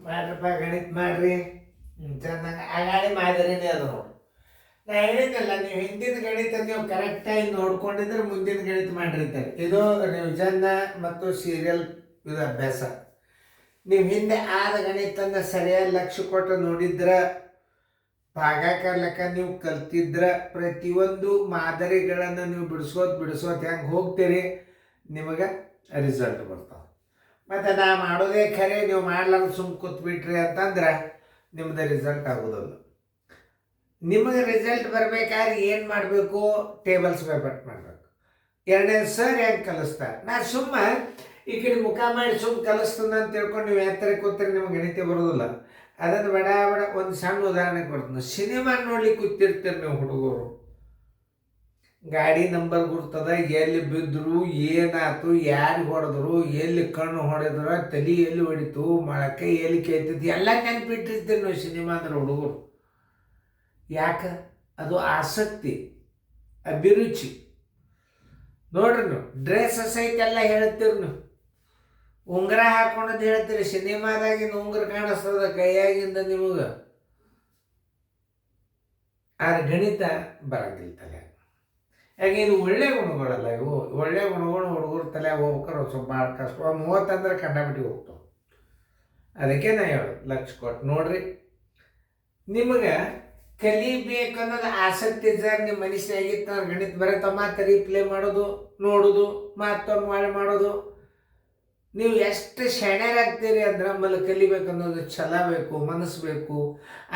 ಮಾಡ್ರಪ್ಪ ಗಣಿತ ಮಾಡ್ರಿ. ಚೆನ್ನಾಗಿ ಆಗಾಳಿ ಮಾದರಿನೇ ಅದು ನೋಡಿ. ನಾ ಹೇಳಿದ್ದಲ್ಲ, ನೀವು ಹಿಂದಿನ ಗಣಿತ ನೀವು ಕರೆಕ್ಟಾಗಿ ನೋಡ್ಕೊಂಡಿದ್ರೆ ಮುಂದಿನ ಗಣಿತ ಮಾಡಿರ್ತಾರೆ. ಇದು ರಿವಿಷನ್ ಮತ್ತು ಸೀರಿಯಲ್ ಇದು ಅಭ್ಯಾಸ. ನೀವು ಹಿಂದೆ ಆದ ಗಣಿತನ ಸರಿಯಾಗಿ ಲಕ್ಷ್ಯ ಕೊಟ್ಟು ನೋಡಿದ್ರೆ, ಭಾಗಾಕಾರ ಲೆಕ್ಕ ನೀವು ಕಲ್ತಿದ್ರೆ, ಪ್ರತಿಯೊಂದು ಮಾದರಿಗಳನ್ನು ನೀವು ಬಿಡಿಸೋದು ಹೆಂಗೆ ಹೋಗ್ತೀರಿ, ನಿಮಗೆ ರಿಸಲ್ಟ್ ಬರ್ತಾವೆ. ಮತ್ತು ನಾ ಮಾಡೋದೇ ಖರೆ, ನೀವು ಮಾಡ್ಲಾರ್ದು ಸುಮ್ಮ ಕೂತ್ಬಿಟ್ರಿ ಅಂತಂದ್ರೆ ನಿಮ್ದು ರಿಸಲ್ಟ್ ಆಗೋದಿಲ್ಲ. ನಿಮಗೆ ರಿಸಲ್ಟ್ ಬರಬೇಕಾದ್ರೆ ಏನು ಮಾಡಬೇಕು? ಟೇಬಲ್ಸ್ ಬೈಪಟ್ ಮಾಡಬೇಕು. ಎರಡನೇದು ಸರ್ ಹೆಂಗೆ ಕಲಿಸ್ತಾರೆ. ನಾ ಸುಮ್ಮ ಈ ಕಡೆ ಮುಖ ಮಾಡಿ ಸುಮ್ಮ ಕಲಿಸ್ತದ ಅಂತ ತಿಳ್ಕೊಂಡು ನೀವು ಯಾವ ಥರ ಕೂತ್ರೆ ನಿಮ್ಗೆ ಗಣಿತ ಬರೋದಿಲ್ಲ. ಅದನ್ನು ಬಡ ಒಂದು ಸಣ್ಣ ಉದಾಹರಣೆ ಕೊಡ್ತೀನಿ. ಸಿನಿಮಾ ನೋಡ್ಲಿಕ್ಕೆ ಕೂತಿರ್ತೀರಿ ನೀವು ಹುಡುಗರು, ಗಾಡಿ ನಂಬರ್ ಗುರ್ತದ, ಎಲ್ಲಿ ಬಿದ್ದರು, ಏನಾಯ್ತು, ಯಾರಿಗೆ ಹೊಡೆದ್ರು, ಎಲ್ಲಿ ಕಣ್ಣು ಹೊಡೆದ್ರು, ತಲೆ ಎಲ್ಲಿ ಹೊಡಿತು, ಮೊಳಕೆ ಎಲ್ಲಿ ಕೇಳ್ತೈತಿ, ಎಲ್ಲ ನೆನ್ಪಿಟ್ಟಿರ್ತೀರಿ ನೀವು ಸಿನಿಮಾ ಅಂದ್ರೆ ಹುಡುಗರು. ಯಾಕೆ? ಅದು ಆಸಕ್ತಿ, ಅಭಿರುಚಿ. ನೋಡ್ರಿ, ನೀವು ಡ್ರೆಸ್ ಸಹಿತೆಲ್ಲ ಹೇಳ್ತೀರಿ. ನೀವು ಉಂಗುರ ಹಾಕೊಂಡದ್ದು ಹೇಳ್ತೀರಿ, ಸಿನಿಮಾದಾಗಿನ ಉಂಗುರ ಕಾಣಿಸ್ತದ ಕೈಯಾಗಿಂದ ನಿಮಗೆ. ಆದ್ರೆ ಗಣಿತ ಬರಂಗಿಲ್ಲ ತಲೆ. ಯಾಕೆ? ಇದು ಒಳ್ಳೆ ಗುಣಗಳಲ್ಲ ಇವು. ಒಳ್ಳೆ ಗುಣಗಳು ಹುಡುಗರು ತಲೆ ಹೋಗ್ಬೇಕಾರೆ ಸ್ವಲ್ಪ ಭಾಳ ಕಷ್ಟ. 30 ಅಂದ್ರೆ ಕಂಡಬಿಟ್ಟು ಹೋಗ್ತಾವೆ. ಅದಕ್ಕೆ ನಾ ಹೇಳೋದು, ಲಕ್ಷ್ಯ ಕೊಟ್ಟು ನೋಡ್ರಿ. ನಿಮಗೆ ಕಲಿಬೇಕು ಅನ್ನೋದು ಆಸಕ್ತಿ ಇದ್ದಾಗ ನಿಮ್ಮ ಮನುಷ್ಯನಾಗಿತ್ತು ಅಂದ್ರೆ ಗಣಿತ ಬರುತ್ತೆ. ಮತ್ತೆ ರೀಪ್ಲೇ ಮಾಡೋದು, ನೋಡೋದು, ಮತ್ತೊಮ್ಮೆ ಮಾಡೋದು. ನೀವು ಎಷ್ಟು ಶಣರಾಗ್ತೀರಿ ಅಂದ್ರೆ ಆಮೇಲೆ ಕಲಿಬೇಕು ಅನ್ನೋದು ಛಲ ಬೇಕು, ಮನಸ್ಸು ಬೇಕು.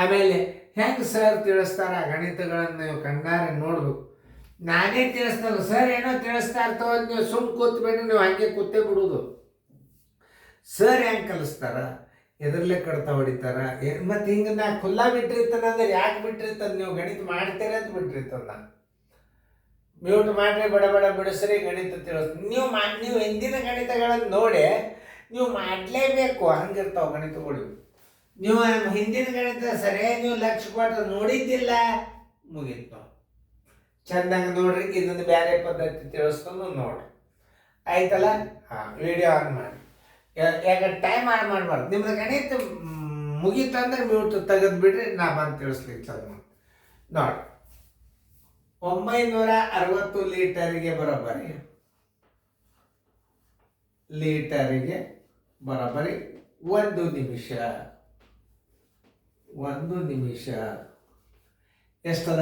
ಆಮೇಲೆ ಹೆಂಗೆ ಸರ್ ತಿಳಿಸ್ತಾರ ಆ ಗಣಿತಗಳನ್ನು ನೀವು ಕಣ್ಣಾರೆ ನೋಡ್ಬೇಕು. ನಾನೇ ತಿಳಿಸ್ತಾರೆ, ಸರ್ ಏನೋ ತಿಳಿಸ್ತಾ ಇರ್ತವ, ನೀವು ಸುಮ್ಮ ಕೂತ್ಬೇಡಿ, ನೀವು ಹಾಗೆ ಕೂತೇ ಬಿಡೋದು. ಸರ್ ಹೆಂಗೆ ಕಲಿಸ್ತಾರ, ಎದರ್ಲೆ ಕಡ್ತಾ ಹೊಡಿತಾರ, ಮತ್ತು ಹಿಂಗೆ ನಾ ಖುಲ್ಲಾ ಬಿಟ್ಟಿರ್ತಾನೆ ಅಂದ್ರೆ ಯಾಕೆ ಬಿಟ್ಟಿರ್ತಾನೆ? ನೀವು ಗಣಿತ ಮಾಡ್ತೀರ ಅಂತ ಬಿಟ್ಟಿರ್ತಾನೆ. ನಾನು ಮ್ಯೂಟ್ ಮಾಡ್ರಿ, ಬಡ ಬಡ ಬಿಡಿಸ್ರಿ, ಗಣಿತ ತಿಳಿಸ್ತೀನಿ. ನೀವು ಹಿಂದಿನ ಗಣಿತಗಳನ್ನು ನೋಡಿ ನೀವು ಮಾಡಲೇಬೇಕು, ಹಂಗಿರ್ತಾವೆ ಗಣಿತಗಳು. ನೀವು ಹಿಂದಿನ ಗಣಿತ ಸರಿಯಾಗಿ ನೀವು ಲಕ್ಷ್ಯ ಕೊಟ್ಟು ನೋಡಿದ್ದಿಲ್ಲ, ಮುಗೀತು. ಚೆಂದಂಗೆ ನೋಡ್ರಿ, ಇದೊಂದು ಬೇರೆ ಪದ್ಧತಿ ತಿಳಿಸ್ಕೊಂಡು ನೋಡ್ರಿ, ಆಯ್ತಲ್ಲ? ಹಾಂ, ವಿಡಿಯೋ ಆನ್ ಮಾಡಿ. ಯಾಕೆ ಟೈಮ್ ಆನ್ ಮಾಡಬಾರ್ದು. ನಿಮ್ದು ಗಣಿತ ಮುಗೀತಂದ್ರೆ ಮ್ಯೂಟ್ ತೆಗೆದು ಬಿಡ್ರಿ, ನಾ ಬಂದು ತಿಳಿಸ್ಲಿಕ್ಕೆ ಚಾಲು ಮಾಡಿ. ನೋಡಿ, 960 ಲೀಟರಿಗೆ ಬರೋಬ್ಬರಿ 1 ನಿಮಿಷ. 1 ನಿಮಿಷ ಎಷ್ಟದ?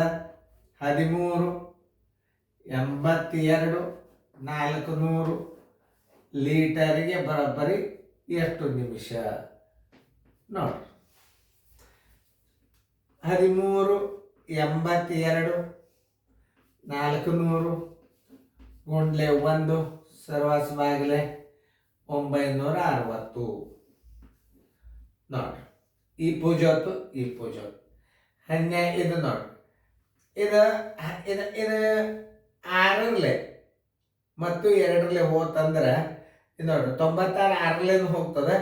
13, 82, 400 ಲೀಟರಿಗೆ ಬರೋಬ್ಬರಿ ಎಷ್ಟು ನಿಮಿಷ? ನೋಡಿ, 13, 82, 400 ಗುಂಡ್ಲೆ 1 ಸರ್ವಾಸ ಬಾಗಿಲೆ 960. ನೋಡ್ರಿ, ಈ ಪೂಜೆ ಹೊತ್ತು ಈ ಪೂಜೆ ಹೊತ್ತು 12. ಇದು ನೋಡ್ರಿ, ಇದು 6 ಮತ್ತು 2 ಹೋತಂದ್ರೆ ಇದು ನೋಡ್ರಿ 96 6 ಹೋಗ್ತದೆ.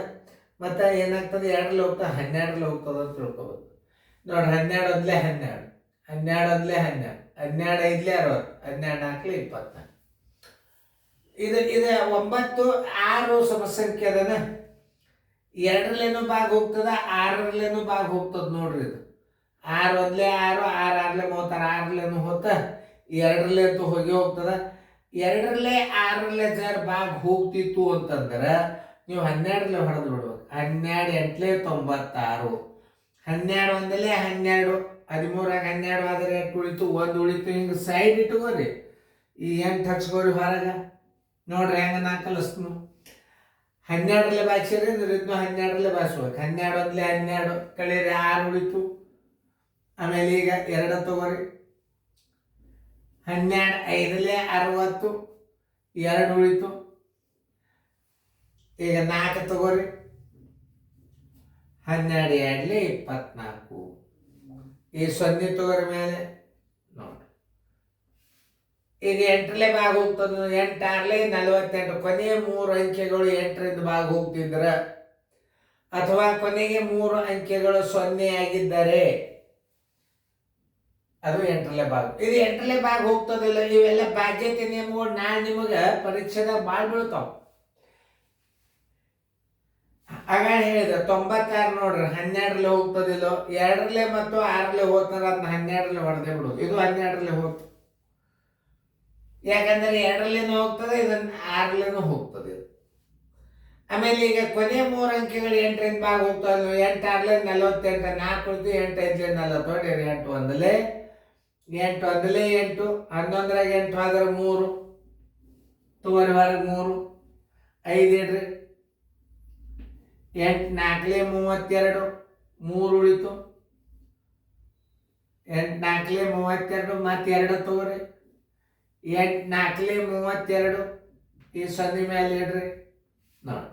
ಮತ್ತು ಏನಾಗ್ತದೆ, 2 ಹೋಗ್ತದೆ, 12 ಹೋಗ್ತದೆ ಅಂತ ತಿಳ್ಕೊಬೋದು. ನೋಡ್ರಿ, 12 1 12, 12 1 12, 12 5 60, 12 4 24. ಇದು 9 6 ಸಮಸಂಖ್ಯೆ ಅದನ. 2 ಭಾಗ ಹೋಗ್ತದ, 6 ಭಾಗ ಹೋಗ್ತದ. ನೋಡ್ರಿ, ಇದು 6 1 6, 6 6 36, 6 ಹೋತ, 2 ಅಂತೂ ಹೋಗಿ ಹೋಗ್ತದ. 2 6 ಜರ್ ಭಾಗ ಹೋಗ್ತಿತ್ತು ಅಂತಂದ್ರೆ ನೀವು 12 ಹೊಡೆದು ಬಿಡ್ಬೇಕು. 12 8 96, 12 1 12, 13 12 ಆದರೆ 8 ಉಳಿತು, 1 ಉಳಿತು. ಹಿಂಗೆ ಸೈಡ್ ಇಟ್ಕೋರಿ, ಈ 8 ಹಚ್ಕೋರಿ ಹೊರಗೆ. ನೋಡ್ರಿ ಹೆಂಗೆ ನಾ ಕಲಿಸ್ತೀನಿ. 12 ಬಾಯಿಸಿರಿ ಅಂದ್ರೆ ಇದನ್ನು 12 ಬಾಯಿಸ್ಬೇಕು. 12 1 12 ಕಳೀರಿ, 6 ಉಳಿತು. ಆಮೇಲೆ ಈಗ 2 ತಗೋರಿ, 12 5 60, 2 ಉಳಿತು. ಈಗ 4 ತಗೋರಿ, 12 2 24. ಈ 0 ತಗೋರಿ ಮೇಲೆ. ನೋಡಿ, ಈಗ 8 ಭಾಗ ಹೋಗ್ತದೆ. 8 6 48. ಕೊನೆಯ 3 ಅಂಕೆಗಳು 8ರಿಂದ ಭಾಗ ಹೋಗ್ತಿದ್ರೆ, ಅಥವಾ ಕೊನೆಗೆ 3 ಅಂಕೆಗಳು 0 ಆಗಿದ್ದರೆ ಅದು 8ನೇ ಭಾಗ. ಇದು 8ನೇ ಭಾಗ ಹೋಗ್ತದಿಲ್ಲ. ಇವೆಲ್ಲ ಬಾಧ್ಯತೆ ನಿಯಮಗಳು ನಾಳೆ ನಿಮಗೆ ಪರೀಕ್ಷೆದಾಗ ಭಾಳ ಬೀಳ್ತಾವ. ಆಗ ಹೇಳಿದೆ 96 ನೋಡ್ರಿ 12ರಲ್ಲಿ ಹೋಗ್ತದಿಲ್ಲೋ 2ರಲ್ಲಿ ಮತ್ತು 6ರಲ್ಲಿ ಹೋಗ್ತಾರೆ ಅದನ್ನ 12ರಲ್ಲಿ ಹೊಡೆದೇ ಬಿಡೋದು. ಇದು 12ರಲ್ಲಿ ಹೋಗ್ತದೆ, ಯಾಕಂದ್ರೆ 2ರಲ್ಲಿನೂ ಹೋಗ್ತದೆ, ಇದನ್ನ 6ರಲ್ಲಿನೂ ಹೋಗ್ತದೆ. ಆಮೇಲೆ ಈಗ ಕೊನೆ 3 ಅಂಕಿಗಳು 8ರಿಂದ ಭಾಗ ಹೋಗ್ತದೆ. 8 6 48, 4 ಉಳಿದು 8 5 40 ಹೊಡೀರಿ. 8 1 8 1 8, 11ರಾಗ 8 ಆದ್ರೆ 3 ತಗೋರಿ ಹೊರಗೆ 3 5 ಇಡ್ರಿ. 8 4 32 3 ಉಳಿತು. 8 4 32 ಮತ್ತೆ 2 ತಗೋರಿ. 8 4 32 ಈ ಸಂಧಿ ಮೇಲೆ ಇಡ್ರಿ. ನೋಡಿ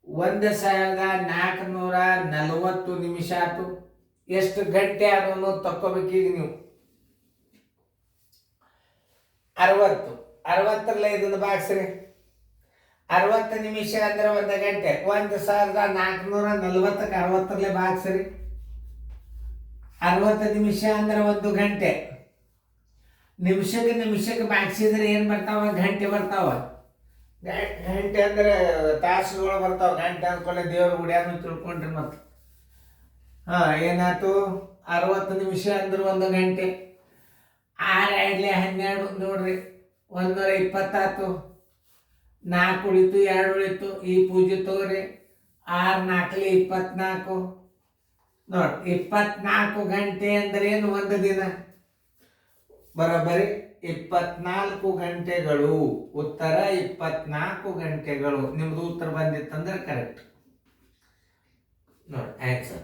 1440 ನಿಮಿಷ ಆಯ್ತು. ಎಷ್ಟು ಗಂಟೆ ಅದನ್ನು ತಕ್ಕೋಬೇಕೀಗ ನೀವು? 60ರಲ್ಲಿ ಇದನ್ನು ಭಾಗಿಸ್ರಿ. 60 ನಿಮಿಷ ಅಂದ್ರೆ 1 ಗಂಟೆ. 1440ಕ್ಕೆ 60ರಲ್ಲಿ ಭಾಗಿಸ್ರಿ. 60 ನಿಮಿಷ ಅಂದ್ರೆ 1 ಗಂಟೆ. ನಿಮಿಷಕ್ಕೆ ಭಾಗಿಸಿದ್ರೆ ಏನು ಬರ್ತಾವ? ಗಂಟೆ ಬರ್ತಾವ. ಗಂಟೆ ಅಂದ್ರೆ ತಾಸುಗಳು ಬರ್ತಾವ. ಗಂಟೆ ಅಂದ್ಕೊಳ್ಳೆ ದೇವ್ರ ಗುಡಿಯನ್ನು ತಿಳ್ಕೊಂಡ್ರಿ. ಮತ್ತೆ ಏನಾಯ್ತು? 60 ನಿಮಿಷ ಅಂದ್ರೆ 1 ಗಂಟೆ. 6 2 12 ನೋಡ್ರಿ, 120 ಆಯ್ತು. 4 ಉಳಿತು, 2 ಉಳಿತು. ಈ ಪೂಜೆ ತಗೋರಿ. 6 4 24 ನೋಡಿ. 24 ಗಂಟೆ ಅಂದ್ರೆ ಏನು? 1 ದಿನ. ಬರೋಬ್ಬರಿ 24 ಗಂಟೆಗಳು. ಉತ್ತರ 24 ಗಂಟೆಗಳು. ನಿಮ್ದು ಉತ್ತರ ಬಂದಿತ್ತಂದ್ರೆ ಕರೆಕ್ಟ್ ನೋಡಿ ಆನ್ಸರ್.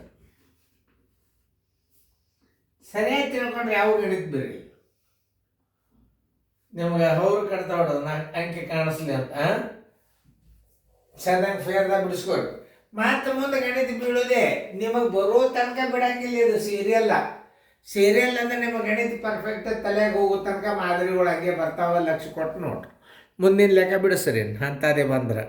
ಸರಿಯಾಗಿ ತಿಳ್ಕೊಂಡ್ರೆ ಯಾವ ಗಣಿತ ಬೇರೆ ನಿಮ್ಗೆ ಅವ್ರು ಕಟ್ತಾ ಹೊಡೋದು 4 ಅಂಕೆ ಕಾಣಿಸ್ಲಿ ಅಂತ ಚೆನ್ನಾಗಿ ಫೇರ್ದಾಗ ಬಿಡಿಸ್ಕೊಡ್ರಿ. ಮತ್ತೆ ಮುಂದೆ ಗಣಿತ ಬೀಳೋದೆ ನಿಮಗೆ ಬರೋ ತನಕ ಬಿಡಂಗಿಲ್ಲ. ಇದು ಸೀರಿಯಲ್ ಅಂದ್ರೆ ನಿಮಗೆ ಗಣಿತ ಪರ್ಫೆಕ್ಟ್ ತಲೆಗೆ ಹೋಗೋ ತನಕ ಮಾದರಿಗಳು ಹಂಗೆ ಬರ್ತಾವ. ಲಕ್ಷ ಕೊಟ್ಟು ನೋಡ್ರಿ. ಮುಂದಿನ ಲೆಕ್ಕ ಬಿಡಿಸ್ರಿ ಅಂಥದ್ದೇ ಬಂದ್ರೆ.